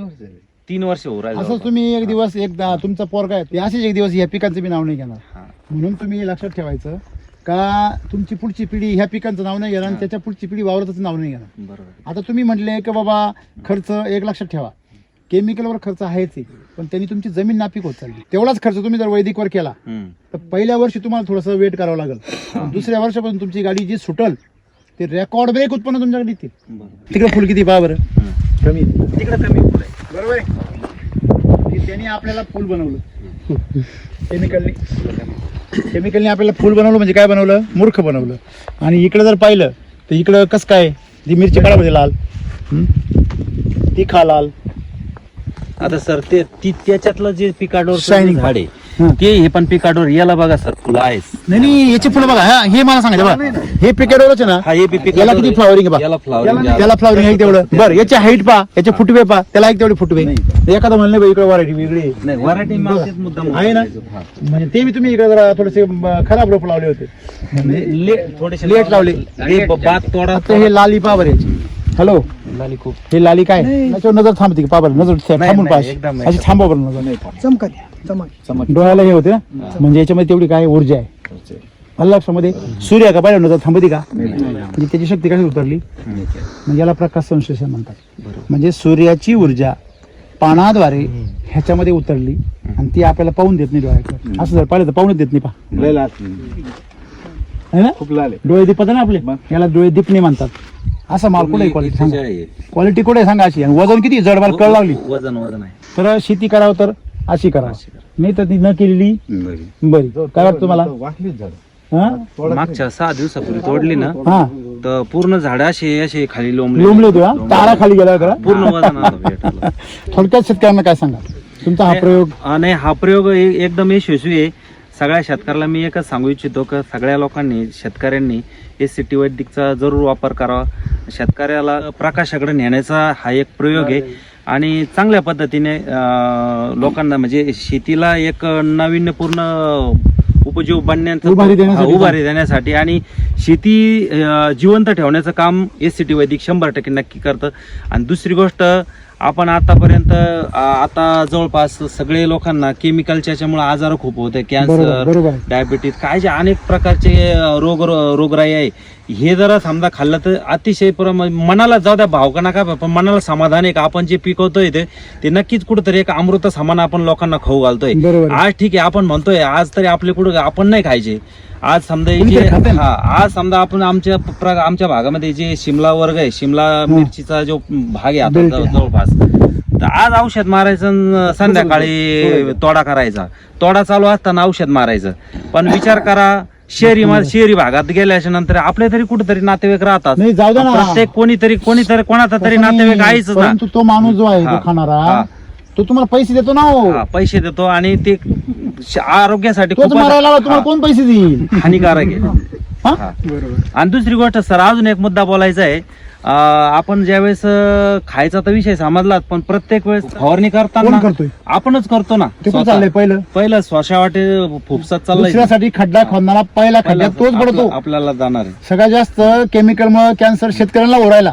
[SPEAKER 2] 3 वर्ष होऊ राहिलं.
[SPEAKER 1] असं तुम्ही एक दिवस एकदा तुमचा पोरगा आहे असेच एक दिवस या पिकांचं बी नाव नाही घेणार. म्हणून तुम्ही हे लक्षात ठेवायचं का तुमची पुढची पिढी ह्या पिकांचं नाव नाही घेणार आणि त्याच्या पुढची पिढी वावरताचं नाव नाही घेणार.
[SPEAKER 2] बरोबर.
[SPEAKER 1] आता तुम्ही म्हटले की बाबा खर्च एक लक्षात ठेवा, केमिकलवर खर्च आहेच आहे, पण त्यांनी तुमची जमीन नापीक होत चालली. तेवढाच खर्च तुम्ही जर वैदिकवर केला तर पहिल्या वर्षी तुम्हाला थोडंसं वेट करावं लागेल. दुसऱ्या वर्षापासून तुमची गाडी जी सुटल ते रेकॉर्ड ब्रेक उत्पन्न तुमच्याकडे येतील. तिकडे फुल किती पहा बरं, कमी तिकडे कमी फुल आहे. बरोबर आहे. त्यांनी आपल्याला फुल बनवलं केमिकलने आपल्याला फुल बनवलं म्हणजे काय बनवलं, मूर्ख बनवलं. आणि इकडे जर पाहिलं तर इकडं कसं काय, ती मिरची काढामध्ये लाल, तिखा लाल.
[SPEAKER 2] आता सर ते त्याच्यातलं जे पिकाडोर
[SPEAKER 1] Shining.
[SPEAKER 2] झाड आहे ते हे पण पिकाडोर याला बघा सर फुलं आहेच.
[SPEAKER 1] नाही याची फुलं बघा. हा हे मला सांगायचं बघा, हे पिकेडोरच आहे ना.
[SPEAKER 2] हा हे पिकाडोर
[SPEAKER 1] याला किती फ्लॉवरिंग आहे
[SPEAKER 2] याला
[SPEAKER 1] बघा,
[SPEAKER 2] flowering आहे.
[SPEAKER 1] त्याला फ्लॉवरिंग आहे तेवढं. बरं याची हाईट पहा, याचे फुटवे पहा, त्याला एक तेवढे फुटवे. एखादं म्हणलं बा इकडे व्हरायटी वेगळी आहे.
[SPEAKER 2] नाही व्हरायटी मुद्दाम
[SPEAKER 1] आहे ना. म्हणजे ते मी तुम्ही इकडे जरा थोडेसे खराब रोप लावले होते,
[SPEAKER 2] थोडेसे
[SPEAKER 1] लेट लावले.
[SPEAKER 2] हे बात तोडा.
[SPEAKER 1] आता हे लाली पहा बरं याची. हॅलो
[SPEAKER 2] लाली खूप
[SPEAKER 1] हे लाली काय, त्याच्यावर नजर थांबते की पहा बरं, नजर थांबून
[SPEAKER 2] नाही, एकदम
[SPEAKER 1] पहा, अशी थांबा बरं नजर.
[SPEAKER 5] चमक
[SPEAKER 1] डोळ्याला हे होते ना, म्हणजे याच्यामध्ये तेवढी काय ऊर्जा आहे. मला लक्षामध्ये सूर्य का पाहिलं नजर थांबती का, म्हणजे त्याची शक्ती कशी उतरली, म्हणजे याला प्रकाश संश्लेषण म्हणतात. म्हणजे सूर्याची ऊर्जा पानाद्वारे ह्याच्यामध्ये उतरली आणि ती आपल्याला पाहून देत नाही डोळ्याकडे. असं जर पाहिलं तर पाहूनच देत नाही. पहा है ना, खूप लाल डोळे दिपत ना आपले, याला डोळे दिपणे म्हणतात. असा माल कुठे क्वालिटी सांगा, क्वालिटी कुठे सांगा अशी. आणि वजन किती जडबार कळ लागली.
[SPEAKER 2] वजन आहे.
[SPEAKER 1] तर शेती करावं तर अशी करावं, नाही तर ती न केलेली बरी. काय वाटतं तुम्हाला.
[SPEAKER 2] मागच्या 6 दिवसापूर्वी तोडली ना
[SPEAKER 1] हा
[SPEAKER 2] तर पूर्ण झाड असे खाली
[SPEAKER 1] लोंबले होते. तारा खाली गेला करा.
[SPEAKER 2] पूर्ण वजन आलं भेटायला.
[SPEAKER 1] थोडक्यात शेतकऱ्यांना काय सांगा. तुमचा हा प्रयोग
[SPEAKER 2] नाही, हा प्रयोग एकदम यशस्वी आहे. सगळ्या शेतकऱ्याला मी एकच सांगू इच्छितो की सगळ्या लोकांनी, शेतकऱ्यांनी SCT वैदिकचा जरूर वापर करावा. शेतकऱ्याला प्रकाशाकडे नेण्याचा हा एक प्रयोग आहे आणि चांगल्या पद्धतीने लोकांना म्हणजे शेतीला एक नाविन्यपूर्ण उपजीव उभारी देण्यासाठी आणि शेती जिवंत ठेवण्याचं काम SCT वैदिक 100% नक्की करतं. आणि दुसरी गोष्ट, आपण आतापर्यंत आता जवळपास सगळे लोकांना केमिकलच्या याच्यामुळे आजार खूप होते, कॅन्सर, डायबिटीज, काय जे अनेक प्रकारचे रोगराई आहे. हे जरा समजा खाल्लं तर अतिशय मनाला जाऊ द्या, भाव का नका, पण मनाला समाधान आहे का आपण जे पिकवतोय ते नक्कीच कुठेतरी एक अमृत समान आपण लोकांना खाऊ घालतोय. आज ठीक आहे, आपण म्हणतोय आज तरी आपले कुठं आपण नाही खायचे. आज समजा आज समजा आपण आमच्या भागामध्ये जे शिमला वर्ग आहे, शिमला मिरचीचा जो भाग आहे आता जवळपास, तर आज औषध मारायचं, संध्याकाळी तोडा करायचा, तोडा चालू असताना औषध मारायचं. पण विचार करा, शहरी भागात गेल्याच्या नंतर आपले तरी कुठेतरी नातेवाईक राहतात. प्रत्येक कोणीतरी कोणाचा तरी नातेवाईक आहेच ना.
[SPEAKER 1] तो माणूस जो आहे तो खाणारा, तो तुम्हाला पैसे देतो ना,
[SPEAKER 2] पैसे देतो आणि ते आरोग्यासाठी
[SPEAKER 1] तुम्हाला कोण पैसे देईल,
[SPEAKER 2] हानिकारक आहे. आणि दुसरी गोष्ट सर, अजून एक मुद्दा बोलायचा आहे. आपण ज्यावेळेस खायचा तर विषय समजलाच, पण प्रत्येक वेळेस फवारणी करताना आपणच करतो ना. पहिलं श्वासावाटे फुफसात चाललंय,
[SPEAKER 1] खड्डा खोदणारा पहिला खड्ड्यात तोच पडतो.
[SPEAKER 2] आपल्याला जाणार आहे
[SPEAKER 1] सगळ्यात जास्त केमिकल मुळे कॅन्सर शेतकऱ्यांना ओढायला.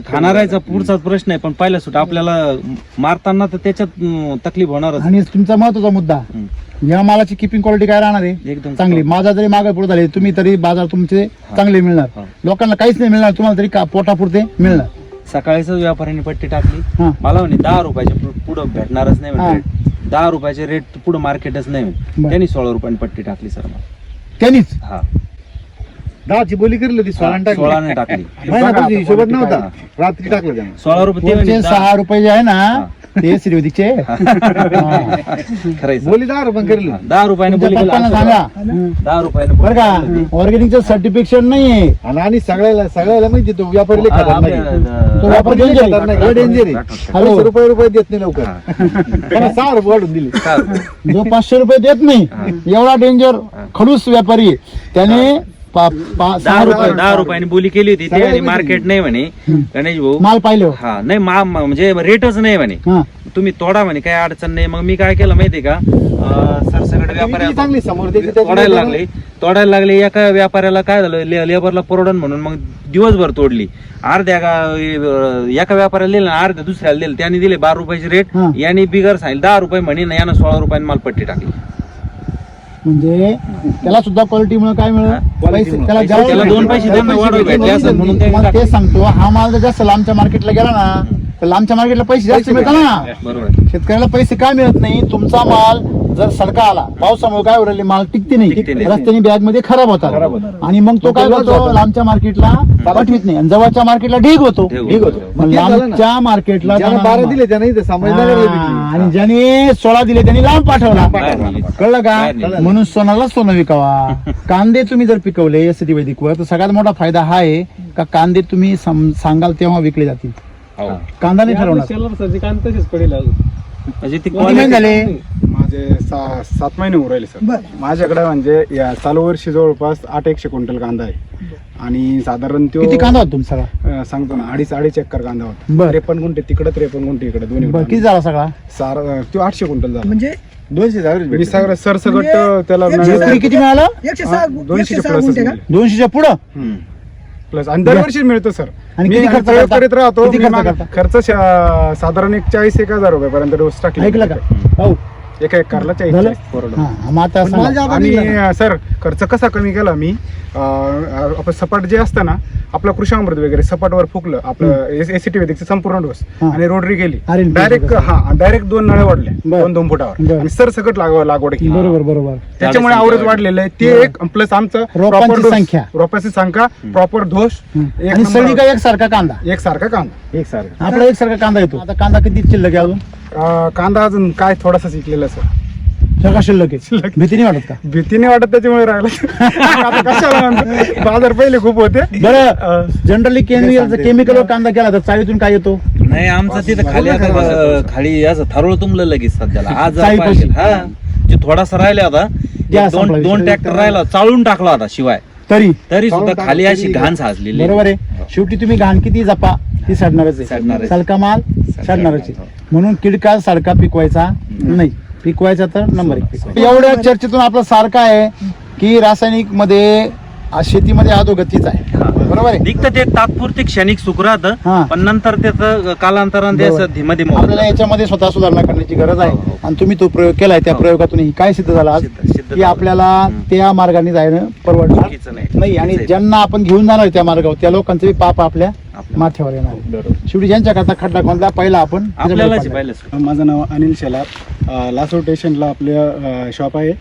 [SPEAKER 2] खाणाराचा पुढचाच प्रश्न आहे, पण पहिला सुट आपल्याला मारताना तर त्याच्यात तकलीफ होणारच.
[SPEAKER 1] आणि तुमचा महत्वाचा मुद्दा, या मालाची किपिंग क्वालिटी काय राहणार आहे,
[SPEAKER 2] एकदम
[SPEAKER 1] चांगली. माझा जरी मागे पुढे झाले, तुम्ही तरी बाजार तुमचे चांगले मिळणार, लोकांना काहीच नाही मिळणार, तुम्हाला तरी पोटापुरते मिळणार.
[SPEAKER 2] सकाळीच व्यापाऱ्याने पट्टी टाकली, मला म्हणे 10 रुपयाच्या पुढे भेटणारच नाही म्हणे, 10 रुपयाचे रेट पुढे मार्केटच नाही म्हणे. त्यांनी 16 रुपयाने पट्टी टाकली सर मला.
[SPEAKER 1] त्यांनीच
[SPEAKER 6] 10ची बोली करली होती,
[SPEAKER 2] 16ने टाकली.
[SPEAKER 6] हिशोबात नव्हता, रात्री टाकलं त्याने.
[SPEAKER 2] 16 रुपये
[SPEAKER 1] 6 रुपये जे आहे ना ते श्रीवदीचे
[SPEAKER 2] खरंच
[SPEAKER 6] बोली 10 रुपये करली.
[SPEAKER 2] 10 रुपयाने बोली
[SPEAKER 1] सांगा
[SPEAKER 2] 10 रुपयाने
[SPEAKER 1] बरं का. ऑर्गॅनिकचं सर्टिफिकेशन नाहीये,
[SPEAKER 6] आणि सगळ्याला माहिती तो व्यापारी
[SPEAKER 1] तो व्यापार डेंजर आहे.
[SPEAKER 6] डेंजर आहे. रुपये देत नाही लवकर. 6 रुपये वाढून दिले.
[SPEAKER 1] जो 500 रुपये देत नाही एवढा डेंजर खडूस व्यापारी आहे. त्याने
[SPEAKER 2] 10 रुपयाने बोली केली होती. ते मार्केट नाही म्हणे गणेश भाऊ,
[SPEAKER 1] माल पाहिलं.
[SPEAKER 2] हा नाही म्हणजे रेटच नाही म्हणे, तुम्ही तोडा म्हणे, काही अडचण नाही. मग मी काय केलं माहितीये का, सरसकट व्यापाऱ्याला
[SPEAKER 6] चांगली समोर
[SPEAKER 2] तोडायला लागले. एका व्यापाऱ्याला काय झालं, लेबरला परवडन म्हणून मग दिवसभर तोडली. एका व्यापाऱ्याला दिलं, अर्ध्या दुसऱ्याला दिलं. त्याने दिले 12 रुपयाचे रेट, यांनी बिगर सांगितलं 10 रुपये म्हणे ना, यानं 16 रुपयाने माल पट्टी टाकली.
[SPEAKER 1] म्हणजे त्याला सुद्धा क्वालिटी मुळे काय मिळेल,
[SPEAKER 2] त्याला 2 पैसे त्यांना वाढवले भेटले असं म्हणून
[SPEAKER 1] ते सांगतो. हा माल जर जास्त लांबच्या मार्केटला गेला ना, तर लांबच्या मार्केटला पैसे जास्त मिळतात ना.
[SPEAKER 2] बरोबर.
[SPEAKER 1] शेतकऱ्याला पैसे काय मिळत नाही. तुमचा माल जर सडका आला, पावसामुळे काय उरले, माल टिकते नाही, रस्त्याने बॅग मध्ये खराब होतात. आणि मग तो काय करतो, लांबच्या मार्केटला पाठवित नाही, आणि जवळच्या मार्केटला ढीग होतो. लांबच्या मार्केटला
[SPEAKER 6] 12 दिले त्याने,
[SPEAKER 1] आणि ज्याने 16 दिले त्यांनी लांब पाठवला. कळलं का. म्हणून सोनाला सोनं विकावा. कांदे तुम्ही जर पिकवले SCT वैदिकवर, तर सगळ्यात मोठा फायदा हा आहे का कांदे तुम्ही सांगाल तेव्हा विकले जातील. कांदा नाही ठरवणार.
[SPEAKER 2] म्हणजे ती
[SPEAKER 1] किती महिने झाले.
[SPEAKER 7] माझे 7 महिने होऊन राहिले सर. माझ्याकडे म्हणजे या चालू वर्षी जवळपास 800 क्विंटल कांदा आहे. आणि साधारण तो
[SPEAKER 1] किती कांदा होता तुमचा सगळा.
[SPEAKER 7] सांगतो ना, 2.5 एकर कांदा होता. 53 गुंठे तिकडे, 53 गुंठे इकडे, दोन्ही.
[SPEAKER 1] किती झाला सगळा.
[SPEAKER 7] तो 800 क्विंटल झाला.
[SPEAKER 5] म्हणजे
[SPEAKER 7] 200 मी सगळं सरसगट त्याला
[SPEAKER 1] किती मिळालं.
[SPEAKER 7] 200
[SPEAKER 1] च्या पुढं
[SPEAKER 7] प्लस. आणि दरवर्षी मिळतो सर.
[SPEAKER 1] आणि
[SPEAKER 7] मी
[SPEAKER 1] किती खर्च
[SPEAKER 7] प्रयोग
[SPEAKER 1] करता?
[SPEAKER 7] करीत राहतो.
[SPEAKER 1] किती खर्च करता?
[SPEAKER 7] खर्च साधारण 40-1,000 रुपयापर्यंत डोस टाकला.
[SPEAKER 1] ऐकलं का भाऊ.
[SPEAKER 7] एका एकरला 40. आणि सर खर्च कसा कमी केला मी, आपण सपाट जे असतं ना, आपलं कृषामृत वगैरे सपाटवर फुकलं आपलं SCT वैदिकचं संपूर्ण डोस, आणि रोटरी केली डायरेक्ट 2 नळे वाढले 2 फुटावर, आणि सरसकट लागवड केली.
[SPEAKER 1] बरोबर.
[SPEAKER 7] त्याच्यामुळे आवरेज वाढलेलं आहे ते एक. प्लस आमचं
[SPEAKER 1] रोपांची संख्या,
[SPEAKER 7] रोपाची संख्या, प्रॉपर डोस,
[SPEAKER 1] आणि सगळी काय एकसारखा कांदा.
[SPEAKER 7] एकसारखा
[SPEAKER 1] आपला एकसारखा कांदा येतो. आता कांदा किती शिल्लक आहे अजून.
[SPEAKER 7] कांदा अजून काय थोडासा शिकलेला सर.
[SPEAKER 1] सगळा शिल्लक आहे. भीती नाही वाटत का.
[SPEAKER 7] भीती नाही वाटत, त्याच्यामुळे राहिला. आता कशाला म्हणतो, बाजार पहिले खूप होते.
[SPEAKER 1] बरं जनरली केमिकल कांदा केला तर चाळीतून काय येतो,
[SPEAKER 2] नाही आमचं तिथं खाली आता खाली असं थारोळ तुंबलं लगेच सध्याला आज जरा
[SPEAKER 1] चाळी
[SPEAKER 2] पाहिजे.
[SPEAKER 1] पाशी.
[SPEAKER 2] हा जे थोडासा राहिला होता
[SPEAKER 1] या
[SPEAKER 2] एक
[SPEAKER 1] संपला
[SPEAKER 2] दोन
[SPEAKER 1] विषय.
[SPEAKER 2] ट्रॅक्टर राहिला चाळून टाकला होता शिवाय
[SPEAKER 1] तरी
[SPEAKER 2] सुद्धा खाली अशी घाण साचलेली.
[SPEAKER 1] बरोबर आहे. शेवटी तुम्ही घाण किती जपा ती सडणारच आहे.
[SPEAKER 2] सडणारच.
[SPEAKER 1] सलका माल सडणारच आहे. म्हणून किडका सडका पिकवायचा नाही, पिकवायचा तर नंबर 1 पिकवायचा. एवढ्या चर्चेतून आपला सारखा आहे की रासायनिक मध्ये शेतीमध्ये अधोगतीच आहे. बरोबर आहे.
[SPEAKER 2] दिखतं ते तात्पुरते क्षणिक सुख
[SPEAKER 1] हा.
[SPEAKER 2] राहतं पण नंतर त्याचं कालांतराने
[SPEAKER 1] बरोबर.
[SPEAKER 2] त्याचं धीमध्ये
[SPEAKER 1] आपल्याला याच्यामध्ये स्वतः सुधारणा करण्याची गरज आहे. आणि तुम्ही तो प्रयोग केलाय, त्या प्रयोगातून ही काय सिद्ध झालं आज
[SPEAKER 2] सिद्ध
[SPEAKER 1] की
[SPEAKER 2] झालं.
[SPEAKER 1] आपल्याला त्या मार्गाने जाणं परवडणार
[SPEAKER 2] चुकीचं नाही.
[SPEAKER 1] नाही. आणि ज्यांना आपण घेऊन जाणार आहे त्या मार्गावर त्या लोकांचं बी पाप आपल्या माथ्यावर येणार आहे. शेवटी ज्यांच्या करता खड्डा खोदला पहिला आपण
[SPEAKER 2] आपल्यालाच पाहिलं.
[SPEAKER 7] माझं नाव अनिल शेलार, लासूर स्टेशनला आपलं शॉप आहे.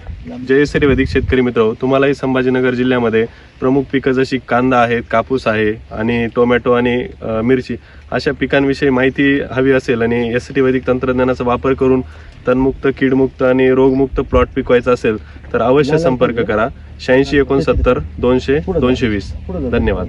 [SPEAKER 8] जय श्री वैदिक शेतकरी मित्र, तुम्हालाही संभाजीनगर जिल्ह्यामध्ये प्रमुख पिकं जशी कांदा आहेत, कापूस आहे आणि टोमॅटो आणि मिरची अशा पिकांविषयी माहिती हवी असेल आणि एस.टी. वैदिक तंत्रज्ञानाचा वापर करून तणमुक्त, कीडमुक्त आणि रोगमुक्त प्लॉट पिकवायचा असेल तर अवश्य संपर्क करा. 86 69 200 220. धन्यवाद.